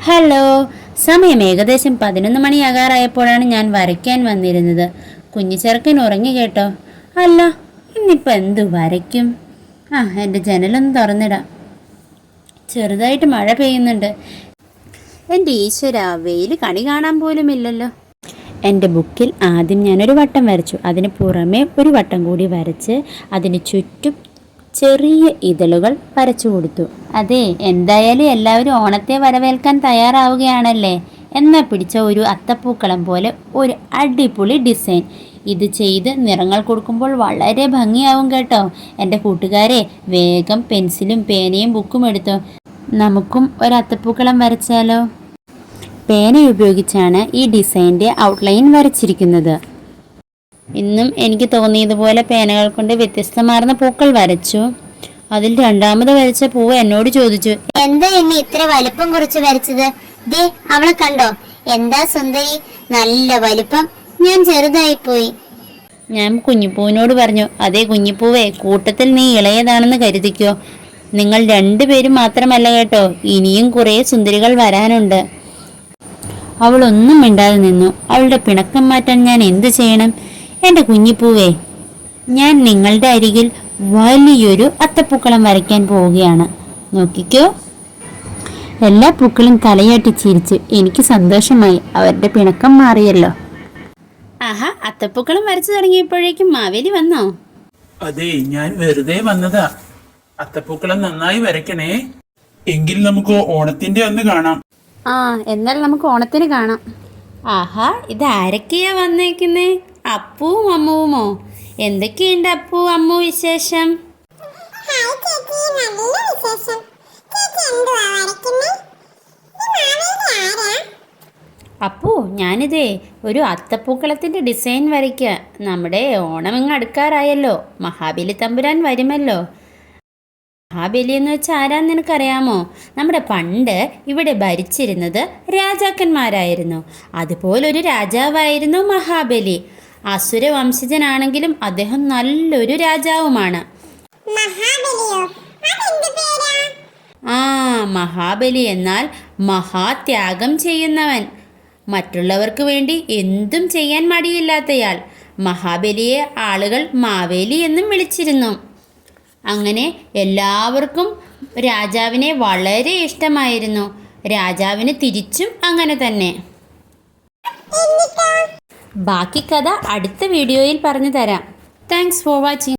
Hello, സമയം ഏകദേശം 11 മണിയാകാറായപ്പോഴാണ് ഞാൻ വരയ്ക്കാൻ വന്നിരുന്നത്. കുഞ്ഞിച്ചെറുക്കൻ ഉറങ്ങി കേട്ടോ. അല്ല, ഇന്നിപ്പോൾ എന്തു വരയ്ക്കും? എൻ്റെ ജനലൊന്ന് തുറന്നിടാം. ചെറുതായിട്ട് മഴ പെയ്യുന്നുണ്ട്. എൻ്റെ ഈശ്വര, വെയിൽ കണി കാണാൻ പോലുമില്ലല്ലോ. എൻ്റെ ബുക്കിൽ ആദ്യം ഞാനൊരു വട്ടം വരച്ചു. അതിന് പുറമെ ഒരു വട്ടം കൂടി വരച്ച് അതിന് ചുറ്റും ചെറിയ ഇതളുകൾ വരച്ചു കൊടുത്തു. അതെ, എന്തായാലും എല്ലാവരും ഓണത്തെ വരവേൽക്കാൻ തയ്യാറാവുകയാണല്ലേ. എന്നാൽ പിടിച്ച ഒരു അത്തപ്പൂക്കളം പോലെ ഒരു അടിപൊളി ഡിസൈൻ. ഇത് ചെയ്ത് നിറങ്ങൾ കൊടുക്കുമ്പോൾ വളരെ ഭംഗിയാവും കേട്ടോ. എൻ്റെ കൂട്ടുകാരെ, വേഗം പെൻസിലും പേനയും ബുക്കും എടുത്തോ. നമുക്കും ഒരു അത്തപ്പൂക്കളം വരച്ചാലോ? പേന ഉപയോഗിച്ചാണ് ഈ ഡിസൈൻ്റെ ഔട്ട്ലൈൻ വരച്ചിരിക്കുന്നത്. ഇന്നും എനിക്ക് തോന്നിയതുപോലെ പേനകൾ കൊണ്ട് വ്യത്യസ്തമാർന്ന പൂക്കൾ വരച്ചു. അതിൽ രണ്ടാമത് വരച്ച പൂവ് എന്നോട് ചോദിച്ചു, എന്താ എന്നെ ഇത്ര വലിപ്പം കുറിച്ച് വരച്ചത്? ദേ, അവളെ കണ്ടോ? എന്താ സുന്ദരി, നല്ല വലിപ്പം. ഞാൻ ചെറുതായി പോയി. ഞാൻ കുഞ്ഞിപ്പൂവിനോട് പറഞ്ഞു, അതേ കുഞ്ഞിപ്പൂവേ, കൂട്ടത്തിൽ നീ ഇളയതാണെന്ന് കരുതിക്കോ. നിങ്ങൾ രണ്ടുപേരും മാത്രമല്ല കേട്ടോ, ഇനിയും കുറേ സുന്ദരികൾ വരാനുണ്ട്. അവളൊന്നും മിണ്ടാതെ നിന്നു. അവളുടെ പിണക്കം മാറ്റാൻ ഞാൻ എന്തു ചെയ്യണം? എൻ്റെ കുഞ്ഞിപ്പൂവേ, ഞാൻ നിങ്ങളുടെ അരികിൽ വലിയൊരു അത്തപ്പൂക്കളം വരയ്ക്കാൻ പോവുകയാണ്. നോക്കിക്കോ. എല്ലാ പൂക്കളും തലയാട്ടി ചിരിച്ചു. എനിക്ക് സന്തോഷമായി. അവരുടെ പിണക്കം മാറിയല്ലോ. ആഹാ, അത്തപ്പൂക്കളം വരച്ചു തുടങ്ങിയപ്പോഴേക്കും മാവേലി വന്നോ? അതെ, ഞാൻ വെറുതെ വന്നതാ. അത്തപ്പൂക്കളം നന്നായി വരയ്ക്കണേ. എങ്കിൽ നമുക്ക് ഓണത്തിന്റെ അന്ന് കാണാം. എന്നാൽ നമുക്ക് ഓണത്തിന് കാണാം. ആഹാ, ഇത് ആരൊക്കെയാ വന്നേക്കുന്നേ? അപ്പുവും അമ്മുവുമോ? എന്തൊക്കെയുണ്ട് അപ്പു, അമ്മു വിശേഷം? അപ്പു, ഞാനിതേ ഒരു അത്തപ്പൂക്കളത്തിൻ്റെ ഡിസൈൻ വരയ്ക്കുക. നമ്മുടെ ഓണം ഇങ്ങ് അടുക്കാറായല്ലോ. മഹാബലി തമ്പുരാൻ വരുമല്ലോ. മഹാബലി എന്ന് വെച്ചാൽ ആരാന്ന് നിനക്കറിയാമോ? നമ്മുടെ പണ്ട് ഇവിടെ ഭരിച്ചിരുന്നത് രാജാക്കന്മാരായിരുന്നു. അതുപോലൊരു രാജാവായിരുന്നു മഹാബലി. അസുര വംശജനാണെങ്കിലും അദ്ദേഹം നല്ലൊരു രാജാവുമാണ്. മഹാബലി എന്നാൽ മഹാത്യാഗം ചെയ്യുന്നവൻ. മറ്റുള്ളവർക്ക് വേണ്ടി എന്തും ചെയ്യാൻ മടിയില്ലാത്തയാൾ. മഹാബലിയെ ആളുകൾ മാവേലി എന്നും വിളിച്ചിരുന്നു. അങ്ങനെ എല്ലാവർക്കും രാജാവിനെ വളരെ ഇഷ്ടമായിരുന്നു. രാജാവിന് തിരിച്ചും അങ്ങനെ തന്നെ. ബാക്കി കഥ അടുത്ത വീഡിയോയിൽ പറഞ്ഞു തരാം. Thanks for watching.